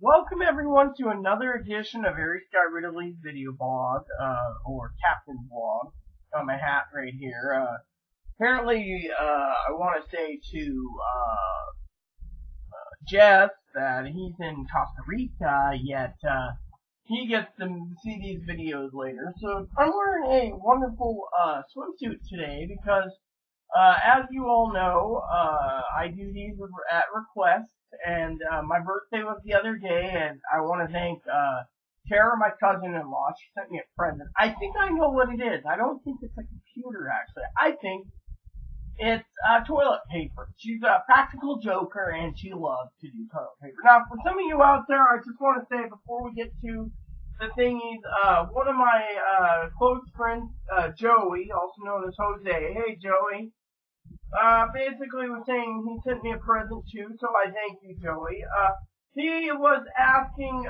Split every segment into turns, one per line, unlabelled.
Welcome everyone to another edition of Eric Scott Ridley's video blog, or Captain's blog. Got my hat right here. Apparently, I want to say to Jeff that he's in Costa Rica, yet he gets to see these videos later. So I'm wearing a wonderful swimsuit today because, as you all know, I do these at request. And my birthday was the other day, and I want to thank Tara, my cousin-in-law. She sent me a present. I think I know what it is. I don't think it's a computer, actually. I think it's toilet paper. She's a practical joker, and she loves to do toilet paper. Now, for some of you out there, I just want to say, before we get to the thingies, one of my close friends, Joey, also known as Jose. Hey, Joey. Basically was saying he sent me a present too, so I thank you, Joey. He was asking,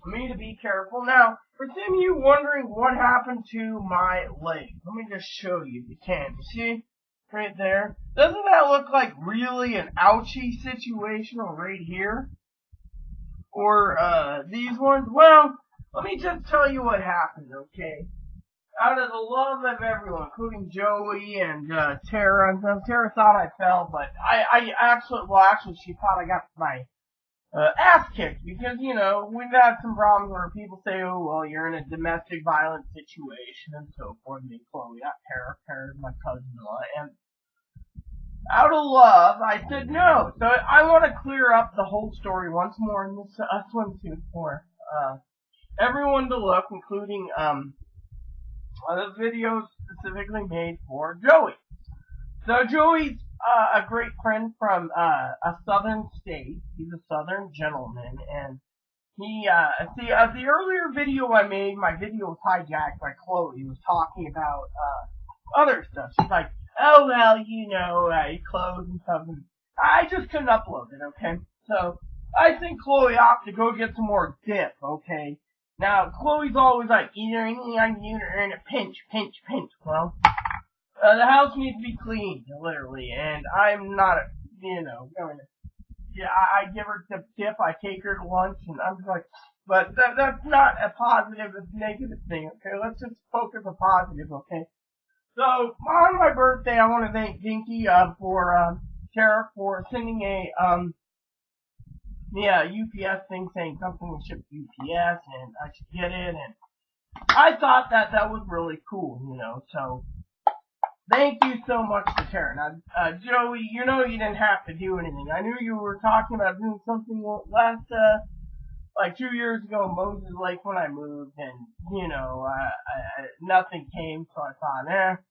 me to be careful. Now, for some of you wondering what happened to my leg, let me just show you if you can. You see? Right there? Doesn't that look like really an ouchy situation right here? Or, these ones? Well, let me just tell you what happened, okay? Out of the love of everyone, including Joey and Tara, and Tara thought I fell, but I actually, she thought I got my ass kicked because, you know, we've had some problems where people say, oh, well, you're in a domestic violence situation and so forth. And Chloe, not Tara. Tara's my cousin-in-law, and out of love, I said no. So I want to clear up the whole story once more in this swimsuit for everyone to look, including this video is specifically made for Joey. So Joey's a great friend from a southern state. He's a southern gentleman, and he the earlier video I made, my video was hijacked by Chloe. He was talking about other stuff. She's like, oh well, you know, clothes and stuff. And I just couldn't upload it. Okay, so I think Chloe ought to go get some more dip. Okay. Now, Chloe's always like, either in a pinch. Well, the house needs to be cleaned, literally, and I'm not, going to, yeah, I give her the tip, I take her to lunch, and I'm just like, but that's not a positive, it's a negative thing, okay? Let's just focus on positive, okay? So, on my birthday, I want to thank Dinky, for, Tara, for sending a, UPS thing saying something was shipped to UPS and I should get it, and I thought that was really cool, so thank you so much to Tara. Now, Joey, you didn't have to do anything. I knew you were talking about doing something last, like 2 years ago in Moses Lake when I moved, and, nothing came, so I thought,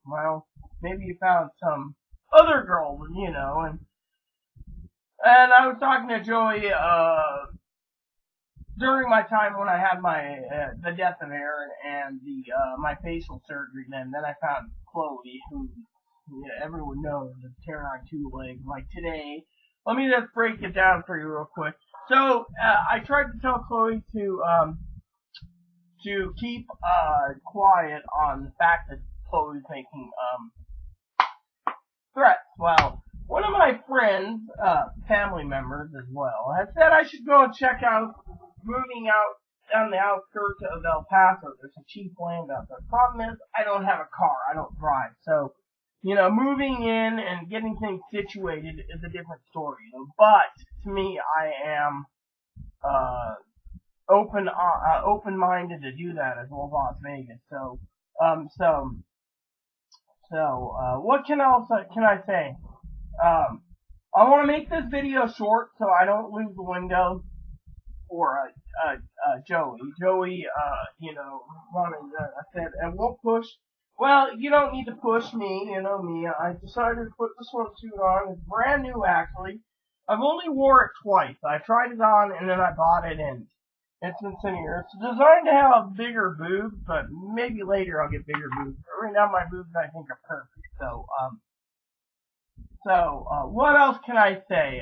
well, maybe you found some other girl, and I was talking to Joey, during my time when I had my, the death of Aaron and my facial surgery, and then I found Chloe, who, everyone knows is Tara on two legs, like today. Let me just break it down for you real quick. So, I tried to tell Chloe to keep, quiet on the fact that Chloe's making, threats. Well, one of my friends, family members as well, has said I should go and check out moving out on the outskirts of El Paso. There's some cheap land out there. The problem is, I don't have a car. I don't drive. So, moving in and getting things situated is a different story. But, to me, I am, open-minded to do that as well as Las Vegas. So, what can I say? I want to make this video short so I don't lose the window for, Joey. Joey, I said, and we'll push. Well, you don't need to push me, me. I decided to put this swimsuit on. It's brand new, actually. I've only wore it twice. I tried it on and then I bought it, and it's been sitting here. It's designed to have bigger boobs, but maybe later I'll get bigger boobs. But right now my boobs I think are perfect. So, what else can I say?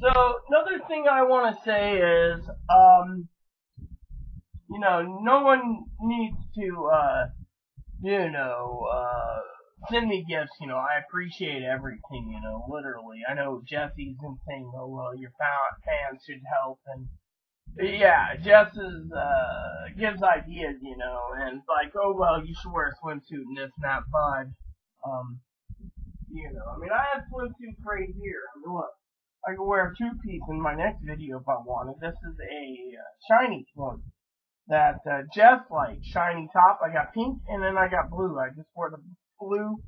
So, another thing I want to say is, no one needs to, send me gifts, I appreciate everything, literally. I know Jesse's been saying, oh, well, your fans should help, and yeah, Jess gives ideas, and it's like, oh, well, you should wear a swimsuit and this and that, but, I have swimsuits right here. Look, I can wear a two-piece in my next video if I wanted. This is a shiny one that Jess likes. Shiny top. I got pink, and then I got blue. I just wore the blue.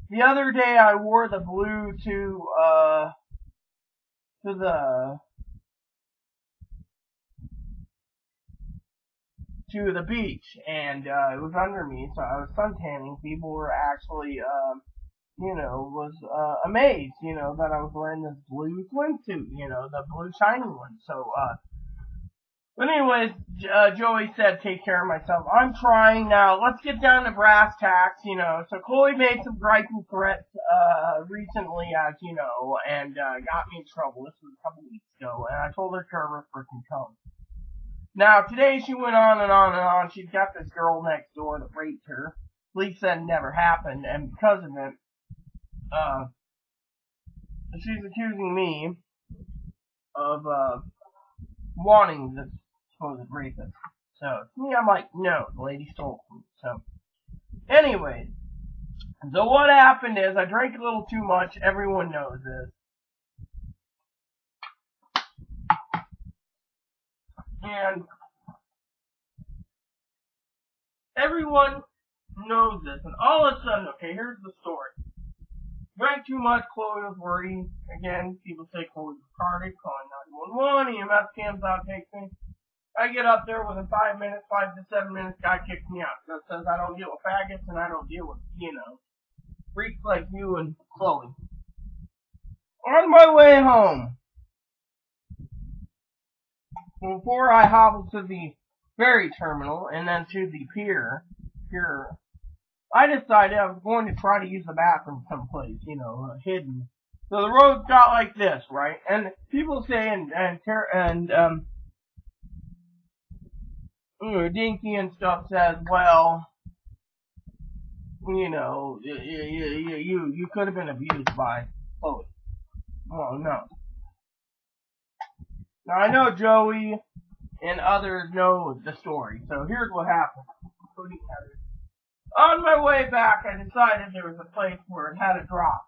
The other day, I wore the blue to the beach, and it was under me, so I was suntanning. People were actually, was amazed, that I was wearing this blue swimsuit, the blue shiny one. So, but anyways, Joey said take care of myself. I'm trying now. Let's get down to brass tacks, So Chloe made some griping threats, recently, as you know, and, got me in trouble. This was a couple weeks ago, and I told her to freaking come. Now, today she went on and on and on. She's got this girl next door that raped her. Police said it never happened, and because of it, she's accusing me of, wanting this supposed rapist. So, to me, I'm like, no, the lady stole from me. So, anyways, so what happened is, I drank a little too much. Everyone knows this. And everyone knows this, and all of a sudden, okay, here's the story. Drank too much, Chloe was worried. Again, people say Chloe's retarded, calling 911, EMS comes out, takes me. I get up there within 5 to 7 minutes, guy kicks me out. That says I don't deal with faggots, and I don't deal with, freaks like you and Chloe. On my way home, before I hobbled to the ferry terminal and then to the pier, I decided I was going to try to use the bathroom someplace, hidden. So the road's got like this, right? And people say, Dinky and stuff says, well, you could have been abused by Chloe. Well, no. Now, I know Joey and others know the story, so here's what happened. On my way back, I decided there was a place where it had a drop.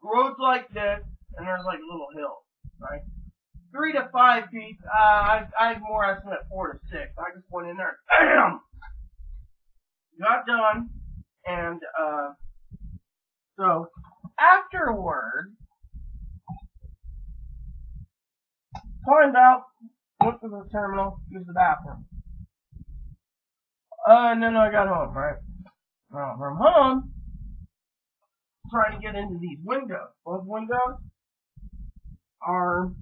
Roads like this, and there's like little hills, right? 3 to 5 feet, I'd more estimate 4 to 6. I just went in there, BAM! Got done, and, so, afterward, climbed out, went to the terminal, used the bathroom. And then I got home, right? Well, from home, trying to get into these windows. Those windows are,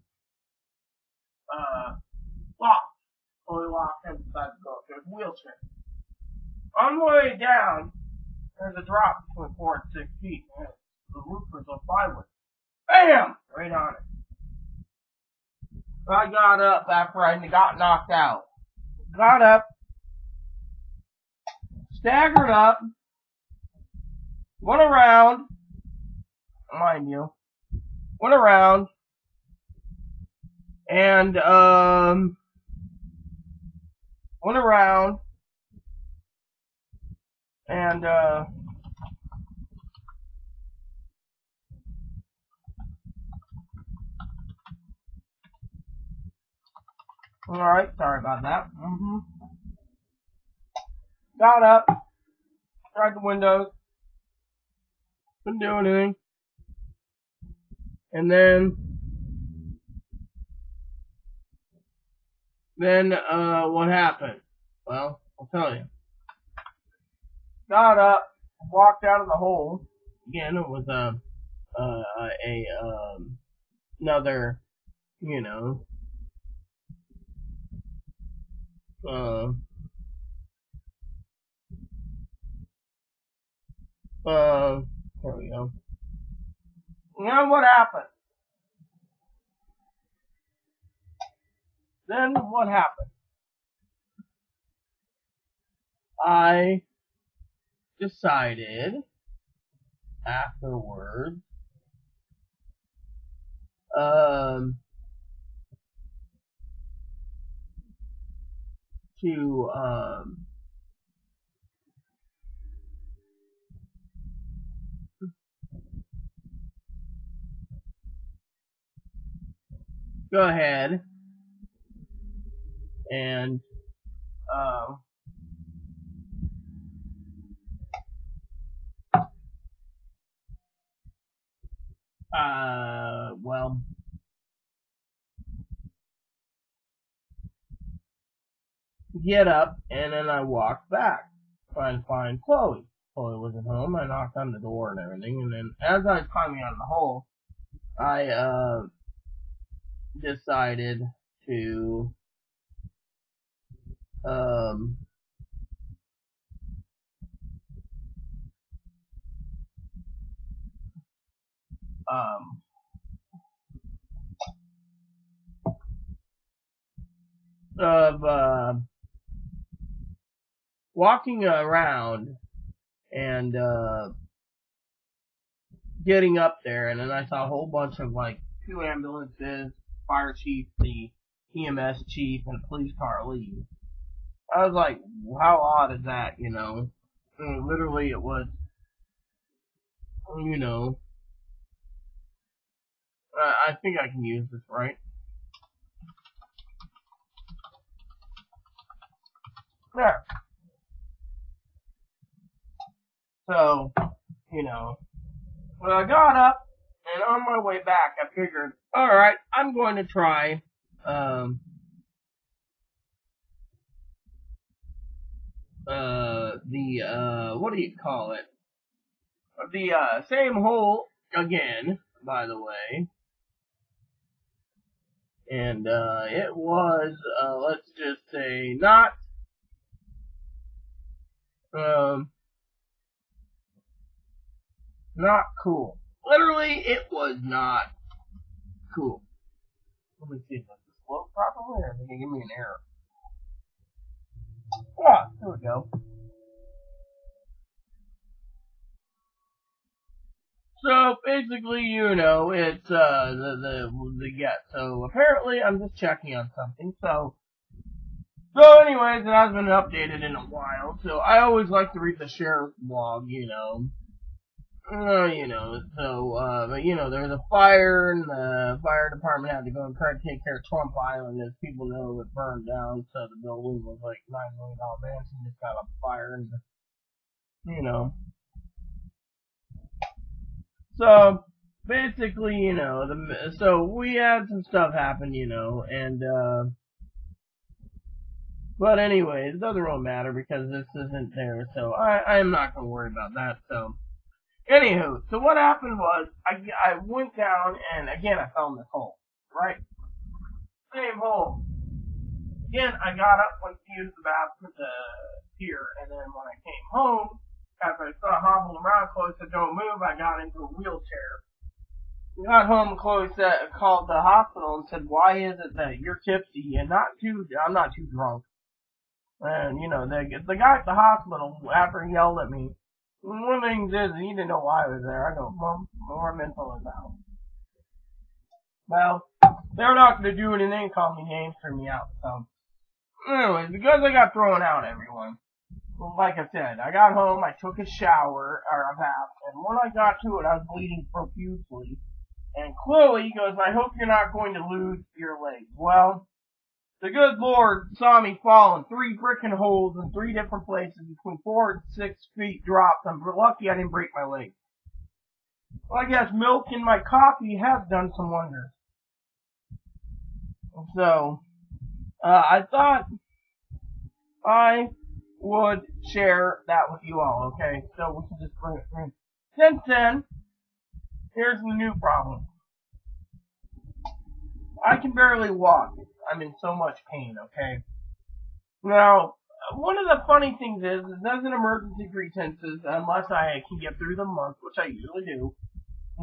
locked. Only locked inside the door. There's a wheelchair. On the way down, there's a drop between 4 and 6 feet. And the roof was on plywood. BAM! Right on it. I got up after I got knocked out. Got up, staggered up, went around, mind you, went around, and, went around, and, alright, sorry about that. Got up, tried the windows, couldn't do anything, and then, what happened? Well, I'll tell you. Got up, walked out of the hole. Again, it was, another, there we go. You know what happened? Then what happened? I decided afterwards. To go ahead and well, get up, and then I walked back, trying to find Chloe. Chloe wasn't home. I knocked on the door and everything, and then as I was climbing out of the hole, I decided to walking around and getting up there, and then I saw a whole bunch of like 2 ambulances, fire chief, the EMS chief, and a police car leave. I was like, how odd is that, you know? And literally it was, you know, I think I can use this, right? There. So, you know, when I got up and on my way back, I figured, alright, I'm going to try, what do you call it? The, same hole again, by the way. And, it was, let's just say, not, not cool. Literally, it was not cool. Let me see if this is slow properly, or they can give me an error. Ah, there we go. So basically, you know, it's yeah. So apparently, I'm just checking on something. So anyways, it hasn't been updated in a while. So I always like to read the sheriff's blog, you know. You know, so, but you know, there was a fire, and the fire department had to go and try to take care of Trump Island, as people know it burned down, so the building was like $9 million mansion, just got on fire, and, you know. So, basically, you know, so we had some stuff happen, you know, and, but anyways, it doesn't really matter, because this isn't there, so I'm not gonna worry about that, so. Anywho, so what happened was, I went down, and again, I found this hole, right? Same hole. Again, I got up, went to use the bathroom, the pier, and then when I came home, after I started hobbling around, Chloe said, don't move, I got into a wheelchair. I got home, Chloe called the hospital and said, why is it that you're tipsy and I'm not too drunk. And, you know, the guy at the hospital, after he yelled at me, one of the things is, he didn't know why I was there. I go, well, more mental is out. Well, they're not going to do anything, call me names, turn me out. So, anyways, because I got thrown out, everyone. Well, like I said, I got home, I took a shower, or a bath, and when I got to it, I was bleeding profusely. And Chloe goes, I hope you're not going to lose your leg. Well, the good Lord saw me fall in 3 frickin' holes in 3 different places between 4 and 6 feet drops. I'm lucky I didn't break my leg. Well, I guess milk in my coffee has done some wonders. So, I thought I would share that with you all, okay? So we can just bring it through. Since then, here's the new problem. I can barely walk. I'm in so much pain, okay? Now, one of the funny things is, it doesn't emergency pretenses unless I can get through the month, which I usually do.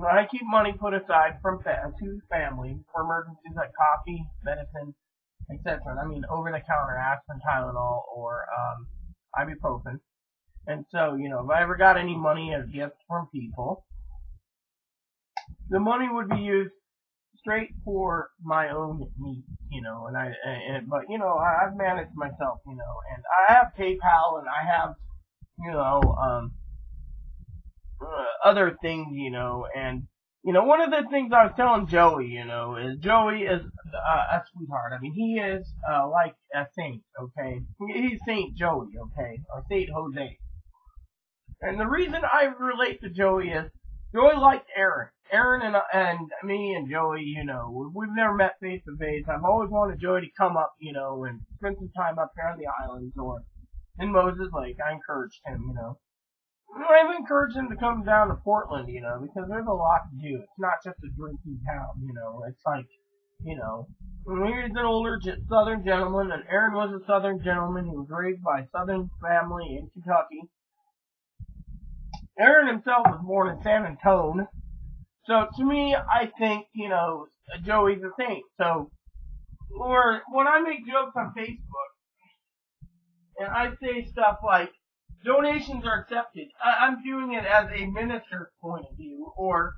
I keep money put aside to family for emergencies like coffee, medicine, etc. I mean, over-the-counter aspirin, Tylenol, or ibuprofen. And so, if I ever got any money as gifts from people, the money would be used straight for my own needs, but I've managed myself, and I have PayPal and I have, other things, and one of the things I was telling Joey, is Joey is a sweetheart. I mean, he is like a saint, okay? He's Saint Joey, okay, or Saint Jose. And the reason I relate to Joey is Joey liked Aaron. Aaron and me and Joey, we've never met face to face. I've always wanted Joey to come up, and spend some time up here on the islands or in Moses Lake. I encouraged him, I've encouraged him to come down to Portland, because there's a lot to do. It's not just a drinking town, It's like, he's an older Southern gentleman, and Aaron was a Southern gentleman. He was raised by a Southern family in Kentucky. Aaron himself was born in San Antonio. So to me, I think, Joey's a saint. So, or when I make jokes on Facebook, and I say stuff like, donations are accepted, I'm doing it as a minister's point of view, or,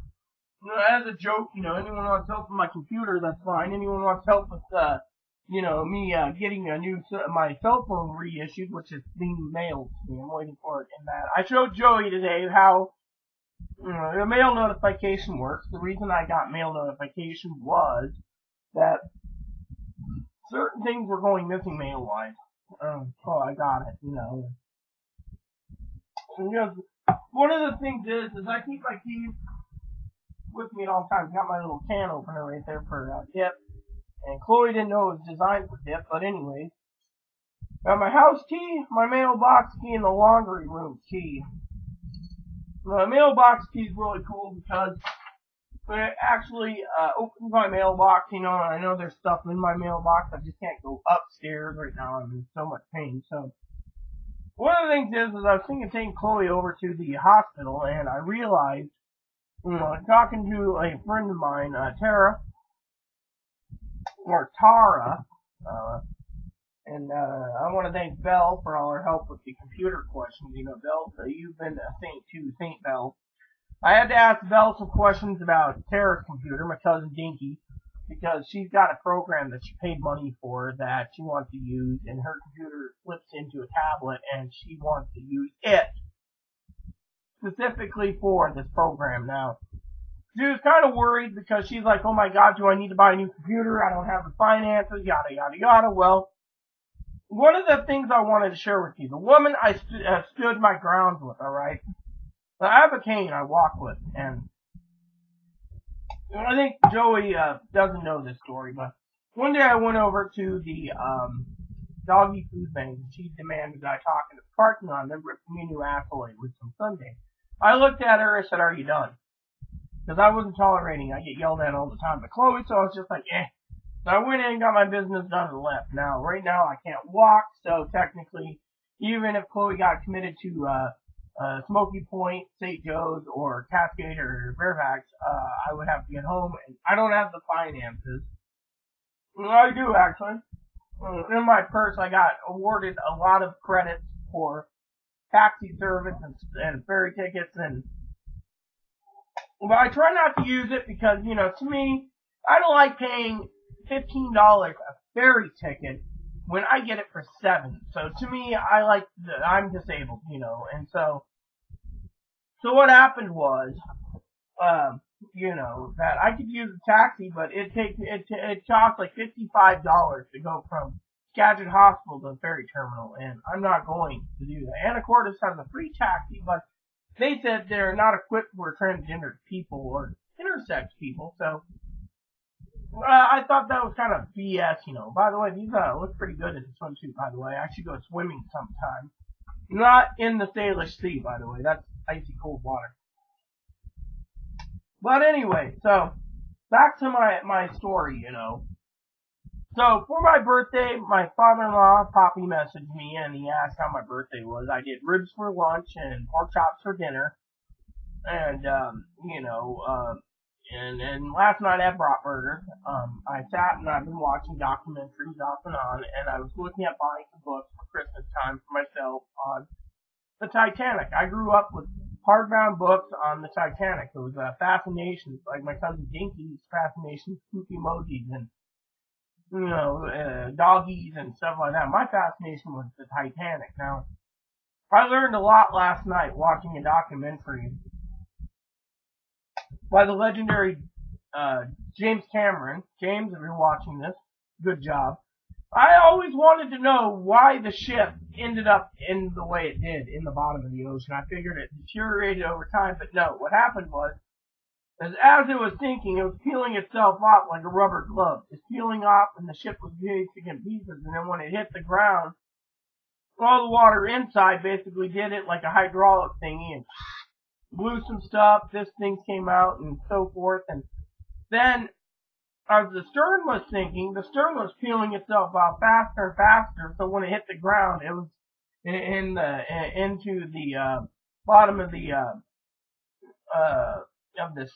as a joke, anyone wants help with my computer, that's fine. Anyone wants help with, me getting my cell phone reissued, which is being mailed to me. I'm waiting for it in that. I showed Joey today how, the mail notification works. The reason I got mail notification was that certain things were going missing mail-wise. So I got it, And one of the things is I keep my keys with me at all times. Got my little can opener right there for dip. And Chloe didn't know it was designed for dip, but anyways. Got my house key, my mailbox key, and the laundry room key. The mailbox key is really cool because it actually opens my mailbox, and I know there's stuff in my mailbox. I just can't go upstairs right now. I'm in so much pain. So one of the things is I was thinking of taking Chloe over to the hospital, and I realized, talking to a friend of mine, Tara, and I want to thank Belle for all her help with the computer questions. Belle, you've been a saint too, Saint Belle. I had to ask Belle some questions about Tara's computer, my cousin Dinky, because she's got a program that she paid money for that she wants to use, and her computer flips into a tablet, and she wants to use it specifically for this program. Now, she was kind of worried because she's like, oh my God, do I need to buy a new computer? I don't have the finances, yada, yada, yada. Well, one of the things I wanted to share with you, the woman I stood my ground with, alright? I have a cane I walk with, and I think Joey doesn't know this story, but one day I went over to the doggy food bank, and she demanded that I talk in the parking lot, and then ripped me a new accolade with some Sunday. I looked at her and said, are you done? Because I wasn't tolerating, I get yelled at all the time by Chloe, so I was just like, eh. So I went in and got my business done and left. Now, right now I can't walk, so technically, even if Chloe got committed to Smoky Point, St. Joe's, or Cascade, or Fairfax, I would have to get home, and I don't have the finances. Well, I do, actually. In my purse, I got awarded a lot of credits for taxi service and ferry tickets, but I try not to use it because, to me, I don't like paying $15 a ferry ticket when I get it for $7. So to me, I'm disabled, and so what happened was, that I could use a taxi, but it cost like $55 to go from Skagit Hospital to the ferry terminal, and I'm not going to do that. Anacortes has a free taxi, but they said they're not equipped for transgender people or intersex people, so I thought that was kind of BS, By the way, these look pretty good in the swimsuit, by the way. I should go swimming sometime. Not in the Salish Sea, by the way. That's icy cold water. But anyway, so back to my story, So for my birthday, my father-in-law, Poppy, messaged me and he asked how my birthday was. I did ribs for lunch and pork chops for dinner. And, and last night I had Bratwurst. I sat and I've been watching documentaries off and on, and I was looking at buying some books for Christmas time for myself on the Titanic. I grew up with hardbound books on the Titanic. It was fascinations, like my cousin Dinky's fascination, spooky emojis and doggies and stuff like that. My fascination was the Titanic. Now, I learned a lot last night watching a documentary by the legendary James Cameron. James, if you're watching this, good job. I always wanted to know why the ship ended up in the way it did in the bottom of the ocean. I figured it deteriorated over time, but no. What happened was, as it was sinking, it was peeling itself off like a rubber glove. It's peeling off, and the ship was basic in pieces. And then when it hit the ground, all the water inside basically did it like a hydraulic thingy and blew some stuff. This thing came out and so forth. And then, as the stern was sinking, the stern was peeling itself off faster and faster. So when it hit the ground, it was into the bottom of the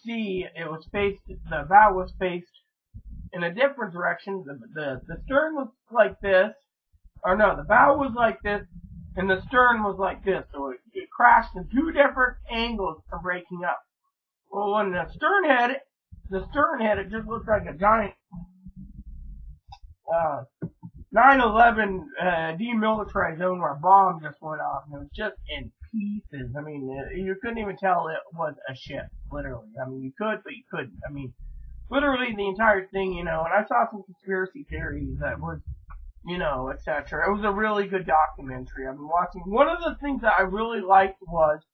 sea. It was faced. The bow was faced in a different direction. The stern was like this, or no, the bow was like this, and the stern was like this. So it crashed in two different angles for breaking up. Well, when the stern hit, it just looked like a giant 9/11 demilitarized zone where a bomb just went off, and it was just in pieces. I mean, you couldn't even tell it was a ship, literally. I mean, you could, but you couldn't. I mean, literally the entire thing, and I saw some conspiracy theories that was, etc. It was a really good documentary. I've been watching. One of the things that I really liked was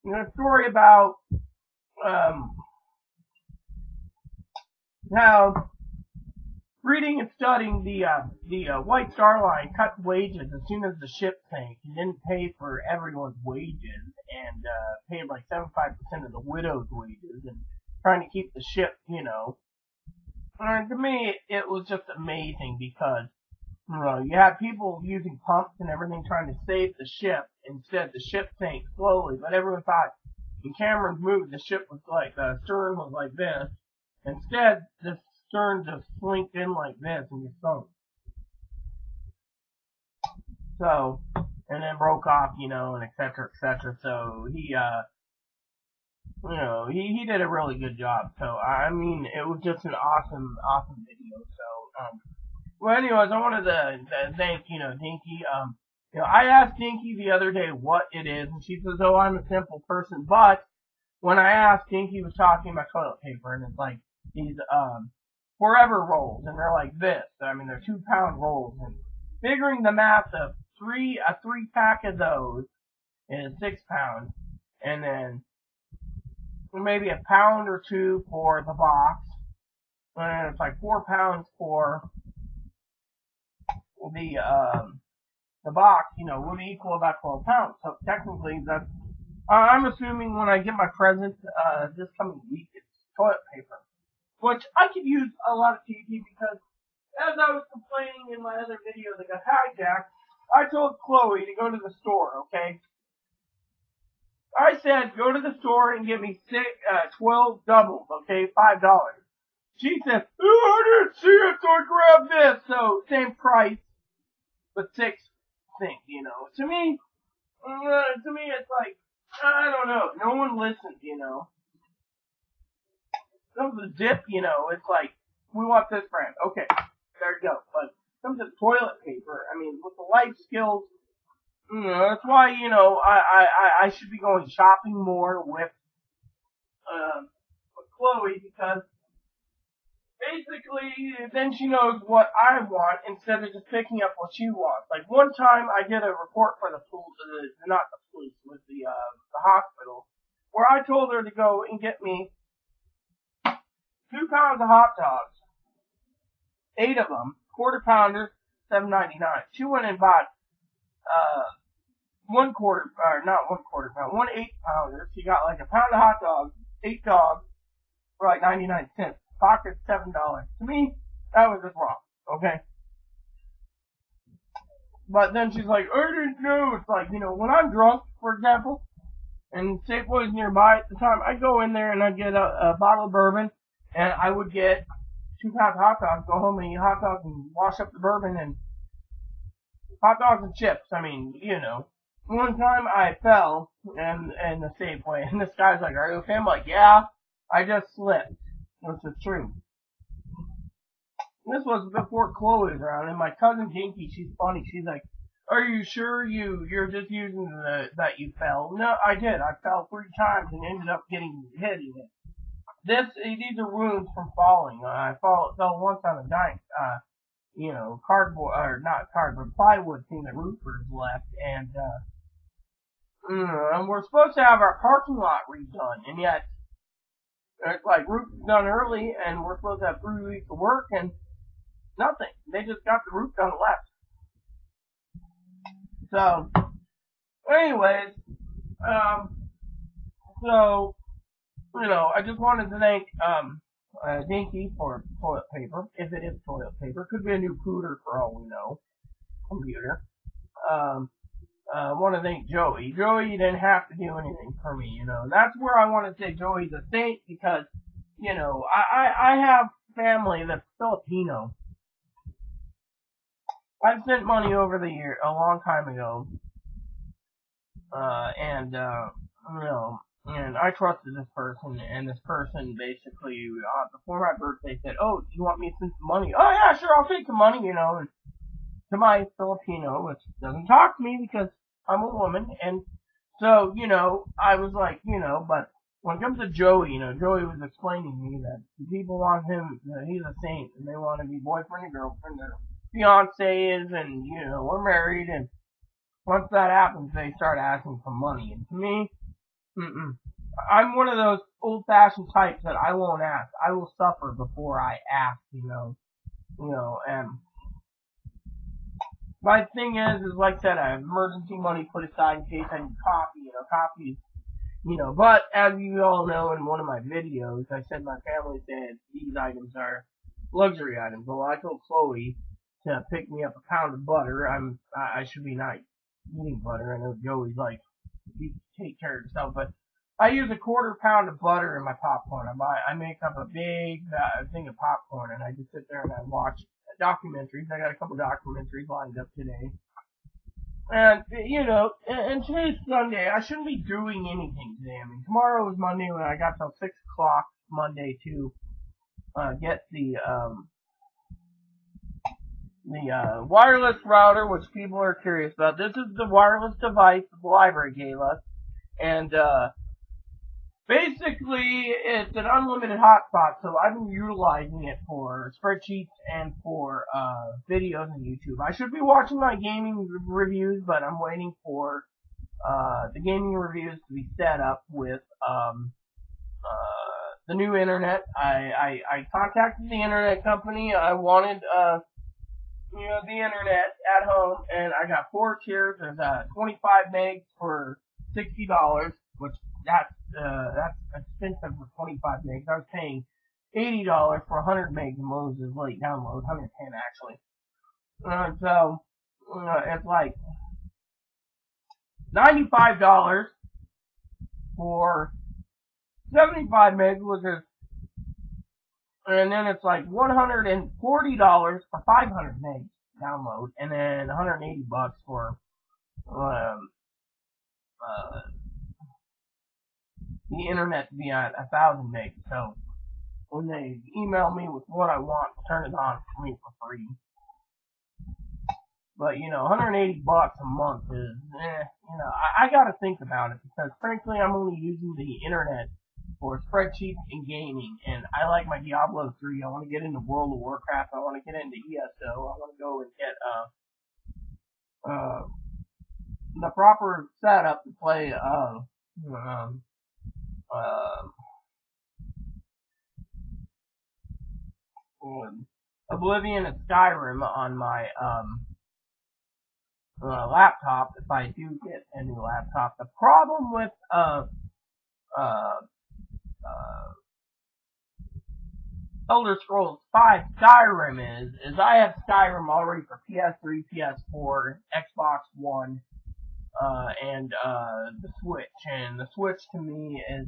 a story about how reading and studying the White Star Line cut wages as soon as the ship sank. He didn't pay for everyone's wages and paid like 75% of the widow's wages and trying to keep the ship, And to me, it was just amazing because you had people using pumps and everything trying to save the ship. Instead, the ship sank slowly, but everyone thought in Cameron's movie the ship was like the stern was like this. Instead, the stern just slinked in like this and just sunk. So, and then broke off, and et cetera. So he did a really good job. So, I mean, it was just an awesome video. So, well, anyways, I wanted to thank, Dinky. I asked Dinky the other day what it is, and she says, "Oh, I'm a simple person." But when I asked, Dinky was talking about toilet paper, and it's like these Forever rolls, and they're like this. I mean, they're 2-pound rolls, and figuring the math of a 3-pack of those is 6 pounds, and then maybe a pound or two for the box, and it's like 4 pounds for the box, would equal about 12 pounds. So technically, that's I'm assuming when I get my present this coming week, it's toilet paper. Which I could use a lot of TV because, as I was complaining in my other video that got hijacked, I told Chloe to go to the store, okay? I said, go to the store and get me 12 doubles, okay? $5. She said, "Oh, I didn't see it, so I grabbed this." So, same price, but 6 things, To me, it's like, I don't know. No one listens, Comes to dip, it's like, we want this brand. Okay, there you go. But comes to toilet paper, I mean, with the life skills, that's why, I should be going shopping more with Chloe, because basically, then she knows what I want instead of just picking up what she wants. Like, one time I did a report for the police, not the police, with the hospital, where I told her to go and get me 2 pounds of hot dogs, 8 of them, quarter pounder, $7.99. She went and bought, 1 8-pounder. She got like a pound of hot dogs, 8 dogs, for like 99 cents. Pocket $7. To me, that was just wrong, okay? But then she's like, "I didn't know." It's like, when I'm drunk, for example, and Safeway's nearby at the time, I'd go in there and I'd get a bottle of bourbon, and I would get 2 pounds of hot dogs, go home and eat hot dogs and wash up the bourbon and hot dogs and chips. I mean, one time I fell in the Safeway, and this guy's like, "Are you okay?" I'm like, "Yeah, I just slipped," which is true. This was before Chloe was around, and my cousin Dinky, she's funny. She's like, "Are you sure you're just using that you fell?" No, I did. I fell 3 times and ended up getting hit in it. These are wounds from falling. I fell once on a cardboard, or not cardboard, plywood thing that roofers left, and we're supposed to have our parking lot redone, and yet it's like roof done early, and we're supposed to have 3 weeks of work, and nothing. They just got the roof done left. So, anyways, so, I just wanted to thank, Dinky for toilet paper, if it is toilet paper. Could be a new pooter for all we know. Computer. Want to thank Joey. Joey didn't have to do anything for me, That's where I want to say Joey's a saint because, I have family that's Filipino. I've sent money over the year, a long time ago. And I trusted this person, and this person basically, before my birthday said, "Oh, do you want me to send some money?" "Oh yeah, sure, I'll take the money, and to my Filipino, which doesn't talk to me because I'm a woman, and so, I was like, but when it comes to Joey, Joey was explaining to me that the people want him, he's a saint, and they want to be boyfriend and girlfriend, or fiancés, and, we're married, and once that happens, they start asking for money, and to me, I'm one of those old-fashioned types that I won't ask. I will suffer before I ask, and my thing is like I said, I have emergency money put aside in case I need coffee, coffee, but as you all know in one of my videos, I said my family said these items are luxury items. Well, I told Chloe to pick me up a pound of butter. I should be not eating butter. I know Joey's like, you take care of yourself, but I use a 1/4 pound of butter in my popcorn. I make up a big thing of popcorn, and I just sit there and I watch documentaries. I got a couple documentaries lined up today. And, and today's Sunday. I shouldn't be doing anything today. I mean, tomorrow was Monday when I got till 6 o'clock Monday to get the wireless router, which people are curious about. This is the wireless device the library gave us, and basically it's an unlimited hotspot, so I've been utilizing it for spreadsheets and for videos on YouTube. I should be watching my gaming reviews, but I'm waiting for the gaming reviews to be set up with the new internet. I contacted the internet company. I wanted the internet at home, and I got 4 tiers. There's 25 megs for $60, which that's expensive for 25 megs. I was paying $80 for 100 megs of Moses late download, 110 actually. So it's like $95 for 75 megs, which is, and then it's like $140 for 500 megs download, and then $180 for the internet to be at 1,000 megs. So when they email me with what I want, turn it on for me for free. But $180 a month is, I gotta think about it because frankly I'm only using the internet for spreadsheets and gaming, and I like my Diablo 3. I want to get into World of Warcraft. I want to get into ESO. I want to go and get the proper setup to play Oblivion and Skyrim on my laptop if I do get a new laptop. The problem with Elder Scrolls 5 Skyrim is I have Skyrim already for PS3, PS4, Xbox One, and the Switch. And the Switch to me is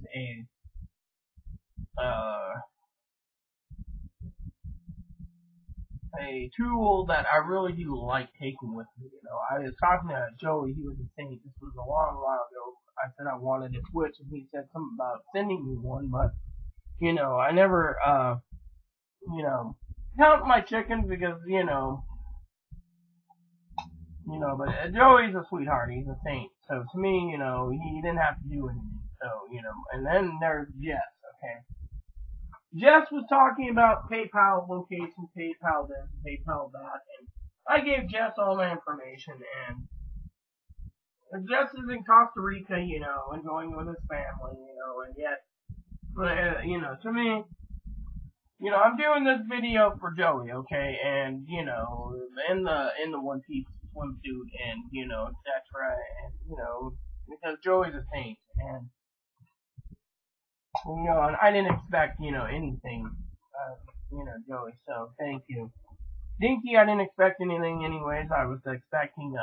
a tool that I really do like taking with me. I was talking to Joey. He was saying this was a long while ago. I said I wanted a Switch, and he said something about sending me one, but I never count my chickens because but Joey's a sweetheart. He's a saint. So to me, he didn't have to do anything. So and then there's Jess. Okay. Jess was talking about PayPal location, PayPal this, PayPal that, and I gave Jess all my information, and Jess is in Costa Rica, enjoying with his family, and yet, to me, I'm doing this video for Joey, okay, and, in the One Piece swimsuit, and, etc., and, because Joey's a saint, and, and I didn't expect, anything, Joey, so thank you. Dinky, I didn't expect anything anyways. I was expecting,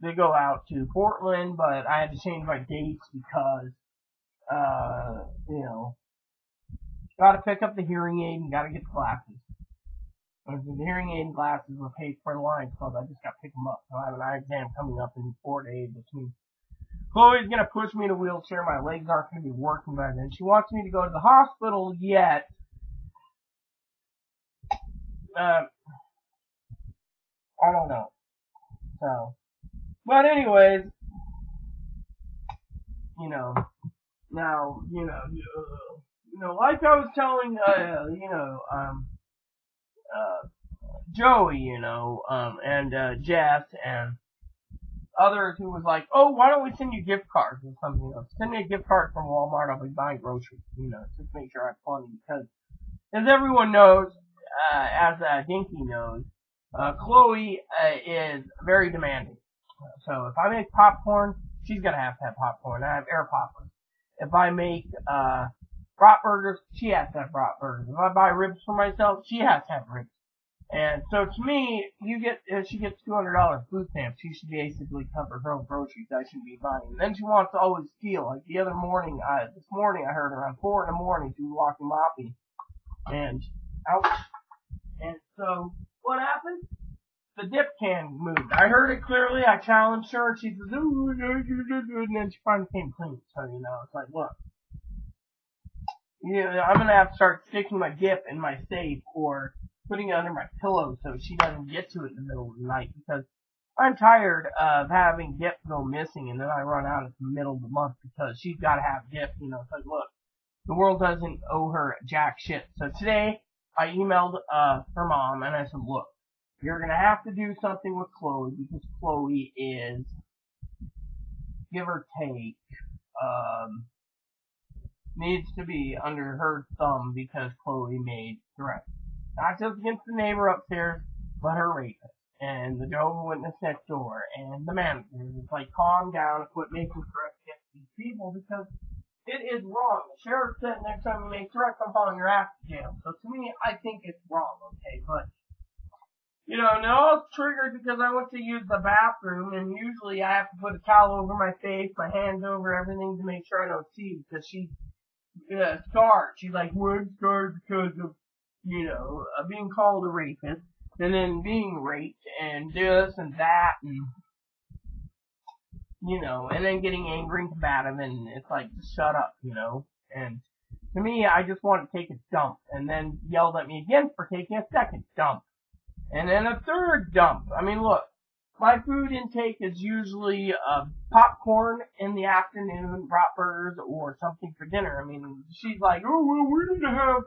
to go out to Portland, but I had to change my dates because, gotta pick up the hearing aid and gotta get the glasses. The hearing aid and glasses were paid for the Lions Club. I just gotta pick them up. So I have an eye exam coming up in 4 days, which means Chloe's gonna push me in a wheelchair. My legs aren't gonna be working by then. She wants me to go to the hospital yet. I don't know. So, but anyways, now, like I was telling, Joey, and Jess and others who was like, oh, why don't we send you gift cards or something else? Send me a gift card from Walmart. I'll be buying groceries, just make sure I have plenty because, as everyone knows, as Dinky knows, Chloe is very demanding. So if I make popcorn, she's gonna have to have popcorn. I have air poppers. If I make brat burgers, she has to have brat burgers. If I buy ribs for myself, she has to have ribs. And so to me, she gets $200 food stamps. She should basically cover her own groceries. I shouldn't be buying. And then she wants to always steal. Like the other morning, this morning I heard around 4 in the morning she was walking Moppy. And ouch. And so what happened? The dip can moved. I heard it clearly. I challenged her. And she says, ooh, and then she finally came clean. So, it's like, look. I'm going to have to start sticking my dip in my safe or putting it under my pillow so she doesn't get to it in the middle of the night because I'm tired of having dip go missing and then I run out at the middle of the month because she's got to have dip. It's like, look, the world doesn't owe her jack shit. So today I emailed her mom and I said, look, you're going to have to do something with Chloe because Chloe is, give or take, needs to be under her thumb because Chloe made threats. Not just against the neighbor upstairs, but her rapist. And the Jehovah's Witness next door. And the managers. It's like, calm down and quit making threats against these people because it is wrong. The sheriff said next time you make threats, I'm following your ass to jail. So to me, I think it's wrong, okay? But, now it's triggered because I went to use the bathroom and usually I have to put a towel over my face, my hands over everything to make sure I don't see because she's scarred. She's like, we're scarred because of being called a rapist, and then being raped, and this and that, and, and then getting angry and combative, and it's like, just shut up, and to me, I just want to take a dump, and then yelled at me again for taking a second dump, and then a third dump. I mean, look, my food intake is usually, popcorn in the afternoon, brat burgers, or something for dinner. I mean, she's like, oh, well, we're gonna have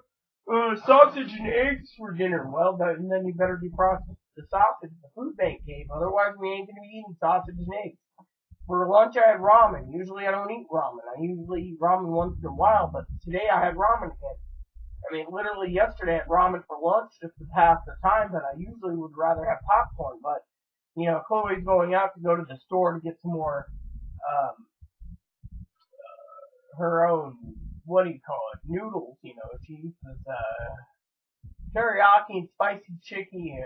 sausage and eggs for dinner. Well, then you better defrost the sausage the food bank gave. Otherwise, we ain't going to be eating sausage and eggs. For lunch, I had ramen. Usually, I don't eat ramen. I usually eat ramen once in a while, but today I had ramen again. I mean, literally yesterday I had ramen for lunch just to pass the time, but I usually would rather have popcorn. But, Chloe's going out to go to the store to get some more, her own, what do you call it, noodles, she uses, teriyaki and spicy chicken,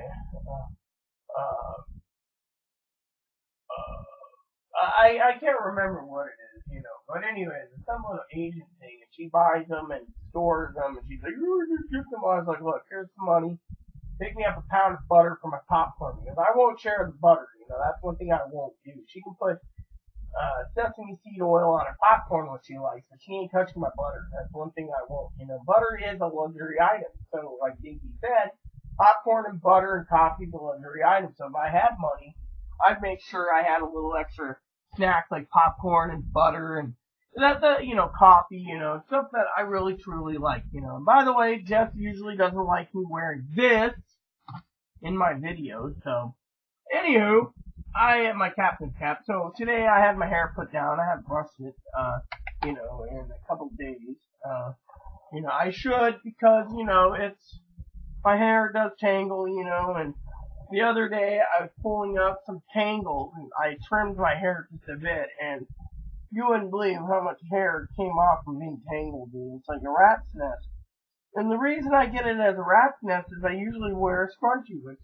I can't remember what it is, but anyways, it's some little Asian thing, and she buys them and stores them, and she's like, oh, just give them. I was like, look, here's some money, pick me up a pound of butter for my popcorn, because I won't share the butter. That's one thing I won't do. She can put sesame seed oil on her popcorn what she likes, but she ain't touching my butter. That's one thing I won't. Butter is a luxury item. So, like Dinky said, popcorn and butter and coffee is a luxury item. So if I had money, I'd make sure I had a little extra snacks like popcorn and butter and coffee, stuff that I really truly like, And by the way, Jeff usually doesn't like me wearing this in my videos, so anywho, I have my captain's cap. So today I had my hair put down. I haven't brushed it, in a couple of days. I should because, it's, my hair does tangle, and the other day I was pulling up some tangles and I trimmed my hair just a bit, and you wouldn't believe how much hair came off from being tangled, dude. It's like a rat's nest. And the reason I get it as a rat's nest is I usually wear a scrunchie, which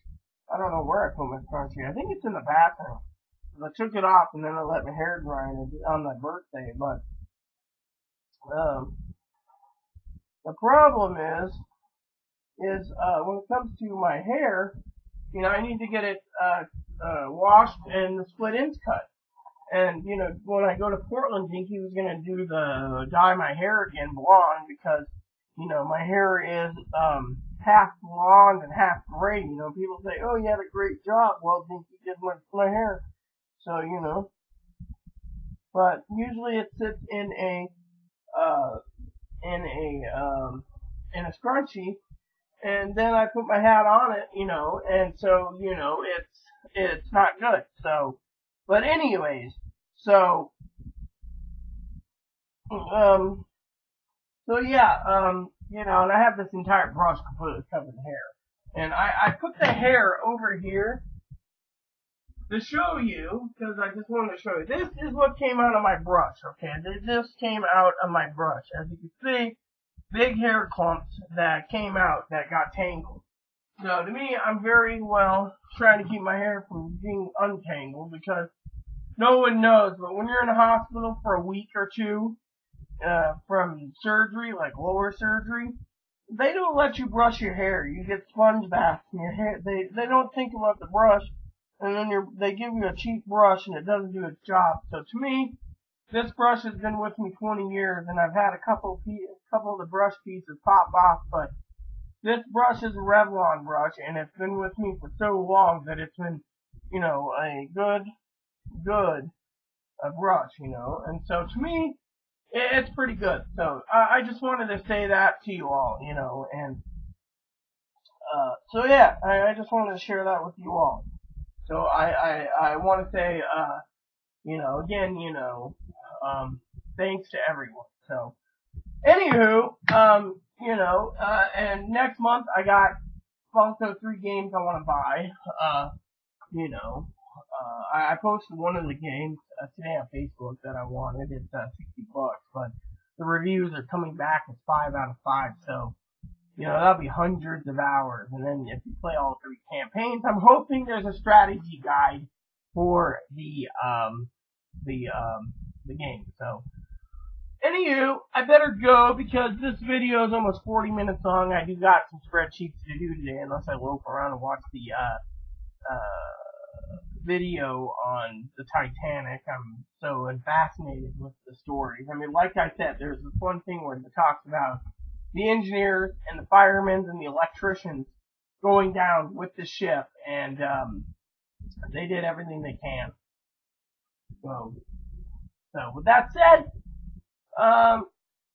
I don't know where I put my scrunchie. I think it's in the bathroom. I took it off and then I let my hair dry on my birthday. But the problem is when it comes to my hair, I need to get it washed and the split ends cut. And, when I go to Portland, Dinky was going to dye my hair again blonde because, my hair is, half blonde and half gray. People say, oh, you had a great job. Well, Dinky did my hair. So, but usually it sits in a scrunchie, and then I put my hat on it, and so, it's not good. So, but anyways, and I have this entire brush completely covered in hair. And I put the hair over here to show you, because I just wanted to show you. This is what came out of my brush, okay? This came out of my brush. As you can see, big hair clumps that came out that got tangled. So to me, I'm very well trying to keep my hair from being untangled because no one knows, but when you're in a hospital for a week or two from surgery, like lower surgery, they don't let you brush your hair. You get sponge baths in your hair. They don't think about the brush, and then they give you a cheap brush and it doesn't do its job. So to me, this brush has been with me 20 years, and I've had a couple of the brush pieces pop off, but this brush is a Revlon brush, and it's been with me for so long that it's been, a good brush, and so to me, it's pretty good. So I just wanted to say that to you all, and so yeah, I just wanted to share that with you all. So I want to say, again, thanks to everyone. So anywho, and next month I got also 3 games I want to buy. I posted one of the games today on Facebook that I wanted. It's $60, but the reviews are coming back as 5 out of 5. So, that'll be hundreds of hours. And then if you play all 3 campaigns, I'm hoping there's a strategy guide for the game. So, anywho, I better go because this video is almost 40 minutes long. I do got some spreadsheets to do today, unless I loaf around and watch the video on the Titanic. I'm so fascinated with the stories. I mean, like I said, there's this one thing where it talks about the engineers and the firemen and the electricians going down with the ship, and they did everything they can. So with that said,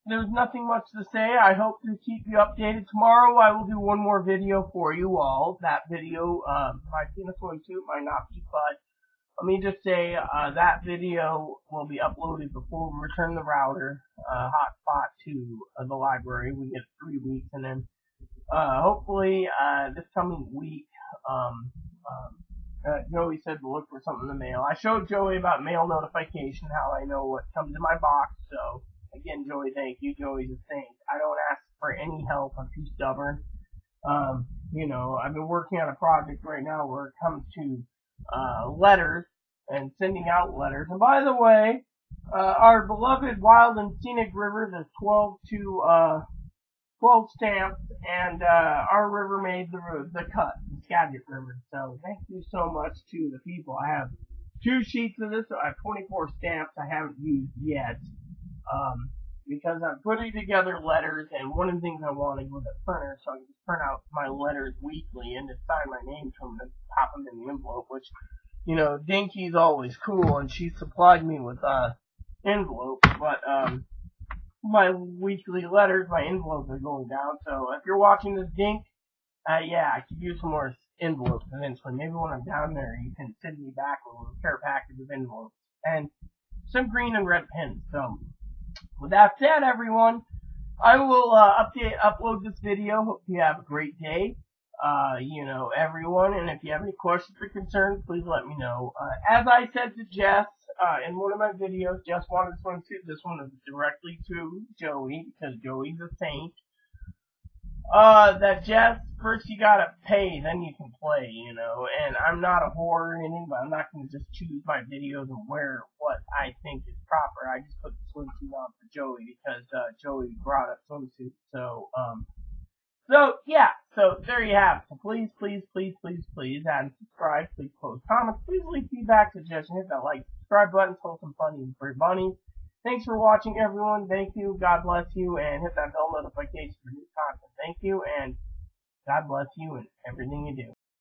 there's nothing much to say. I hope to keep you updated. Tomorrow I will do one more video for you all. That video might be in a swimsuit, might not be, but let me just say that video will be uploaded before we return the router hotspot to the library. We get 3 weeks, and then hopefully this coming week, Joey said to look for something in the mail. I showed Joey about mail notification, how I know what comes in my box, so again, Joey, thank you. Joey's a saint. I don't ask for any help. I'm too stubborn. I've been working on a project right now where it comes to letters and sending out letters. And by the way, our beloved Wild and Scenic River, the 12 to 12 stamps, and our river made the cut, the Skagit River. So thank you so much to the people. I have 2 sheets of this. So I have 24 stamps I haven't used yet. Because I'm putting together letters, and one of the things I wanted was a printer, so I can just print out my letters weekly and just sign my name to them and pop them in the envelope, which, you know, Dinky's always cool, and she supplied me with, envelopes, but, my weekly letters, my envelopes are going down, so if you're watching this, Dink, yeah, I could use some more envelopes eventually. Maybe when I'm down there, you can send me back a care package of envelopes, and some green and red pens, so. With that said, everyone, I will upload this video. Hope you have a great day, you know, everyone. And if you have any questions or concerns, please let me know. As I said to Jess in one of my videos, Jess wanted a swimsuit. This one is directly to Joey because Joey's a saint. That Jess, first you gotta pay, then you can play, you know, and I'm not a whore or anything, but I'm not gonna just choose my videos and wear what I think is proper. I just put the swimsuit on for Joey because, Joey brought up swimsuit, so yeah, so there you have it. So please, add and subscribe, please post comments, please leave feedback, suggestions, hit that like, subscribe button, tell some funny and free bunnies. Thanks for watching, everyone. Thank you. God bless you. And hit that bell notification for new content. Thank you. And God bless you and everything you do.